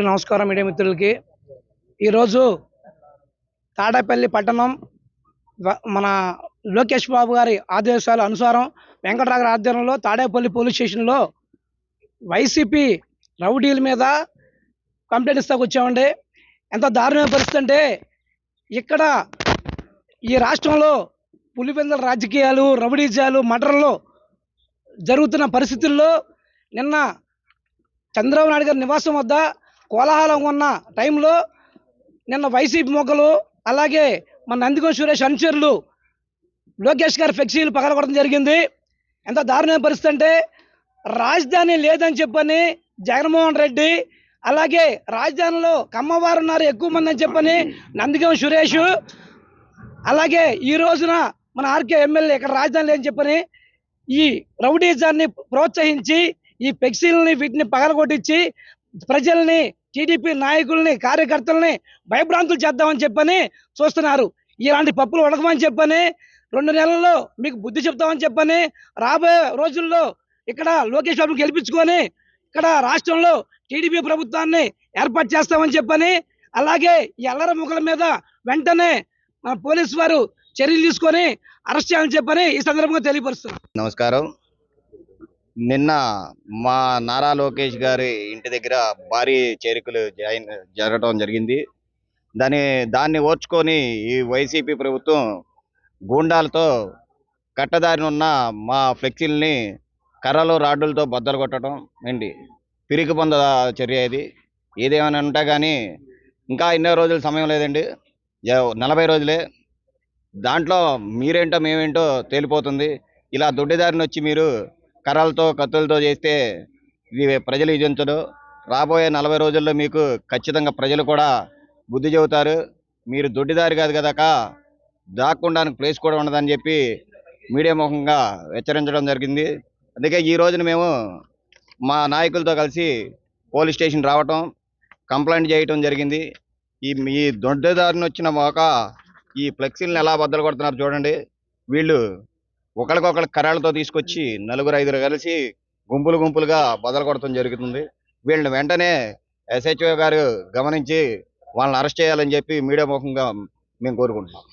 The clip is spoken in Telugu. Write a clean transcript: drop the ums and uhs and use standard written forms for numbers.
ప్రేక్షకులకు నమస్కారం. మీడియా మిత్రులకి ఈరోజు తాడేపల్లి పట్టణం మన లోకేష్ బాబు గారి ఆదేశాల అనుసారం వెంకటరాఘవ ఆధ్వర్యంలో తాడేపల్లి పోలీస్ స్టేషన్లో వైసీపీ రౌడీల మీద కంప్లైంట్ ఇస్తాకొచ్చామండి. ఎంత దారుణమైన పరిస్థితి అంటే ఇక్కడ ఈ రాష్ట్రంలో పులివెందుల రాజకీయాలు, రౌడీజాలు, మర్డర్లు జరుగుతున్న పరిస్థితుల్లో నిన్న చంద్రబాబు నాయుడు గారి నివాసం వద్ద కోలాహలంగా ఉన్న టైంలో నిన్న వైసీపీ మొగ్గలు అలాగే మన నందిగం సురేష్ అనుచరులు లోకేష్ గారి ఫ్లెక్సీలు పగలగొట్టడం జరిగింది. ఎంత దారుణమైన పరిస్థితి అంటే రాజధాని లేదని చెప్పని జగన్మోహన్ రెడ్డి, అలాగే రాజధానిలో కమ్మవారు ఉన్నారు ఎక్కువ మంది అని చెప్పని నందిగం సురేష్, అలాగే ఈ రోజున మన ఆర్కే ఎమ్మెల్యే ఇక్కడ రాజధాని లేదని చెప్పని ఈ రౌడీజాన్ని ప్రోత్సహించి ఈ ఫ్లెక్సీలని వీటిని పగలగొట్టించి ప్రజల్ని, టీడీపీ నాయకుల్ని, కార్యకర్తల్ని భయభ్రాంతులు చేద్దామని చెప్పని చూస్తున్నారు. ఇలాంటి పప్పులు ఉడకమని చెప్పని 2 నెలల్లో మీకు బుద్ధి చెప్తామని చెప్పని రాబోయే రోజుల్లో ఇక్కడ లోకేష్ బాబుని గెలిపించుకొని ఇక్కడ రాష్ట్రంలో టీడీపీ ప్రభుత్వాన్ని ఏర్పాటు చేస్తామని చెప్పని, అలాగే ఈ అల్లరి ముగ్గుల మీద వెంటనే పోలీసు వారు చర్యలు తీసుకొని అరెస్ట్ చేయాలని చెప్పని ఈ సందర్భంగా తెలియపరుస్తున్నారు. నమస్కారం. నిన్న మా నారా లోకేష్ గారి ఇంటి దగ్గర భారీ చేరికలు జరగడం జరిగింది. దాన్ని ఓర్చుకొని ఈ వైసీపీ ప్రభుత్వం గూండాలతో కట్టదారిన ఉన్న మా ఫ్లెక్సీలని కర్రలు, రాడ్డులతో బద్దలు కొట్టడం ఏంటి పిరికి పొంద చర్య ఇది. ఏదేమైనా ఉంటా కానీ ఇంకా ఎన్నో రోజులు సమయం లేదండి, 40 రోజులే. దాంట్లో మీరేంటో మేమేంటో తేలిపోతుంది. ఇలా దొడ్డిదారిని వచ్చి మీరు కర్రలతో, కత్తులతో చేస్తే ఇది ప్రజలు ఇదించడు. రాబోయే 40 రోజుల్లో మీకు ఖచ్చితంగా ప్రజలు కూడా బుద్ధి చెబుతారు. మీరు దొడ్డిదారి కాదు కదాక దాక్కోవడానికి ప్లేస్ కూడా ఉండదని చెప్పి మీడియా ముఖంగా హెచ్చరించడం జరిగింది. అందుకే ఈ రోజున మేము మా నాయకులతో కలిసి పోలీస్ స్టేషన్ రావటం, కంప్లైంట్ చేయటం జరిగింది. ఈ దొడ్డిదారిని వచ్చిన ఈ ఫ్లెక్సీలను ఎలా బద్దలు కొడుతున్నారు చూడండి. వీళ్ళు ఒకరికొకరు కర్రలతో తీసుకొచ్చి 4-5 కలిసి గుంపులుగా బద్దలు కొడటం జరుగుతుంది. వీళ్ళని వెంటనే SHO గారు గమనించి వాళ్ళని అరెస్ట్ చేయాలని చెప్పి మీడియా ముఖంగా మేము కోరుకుంటున్నాం.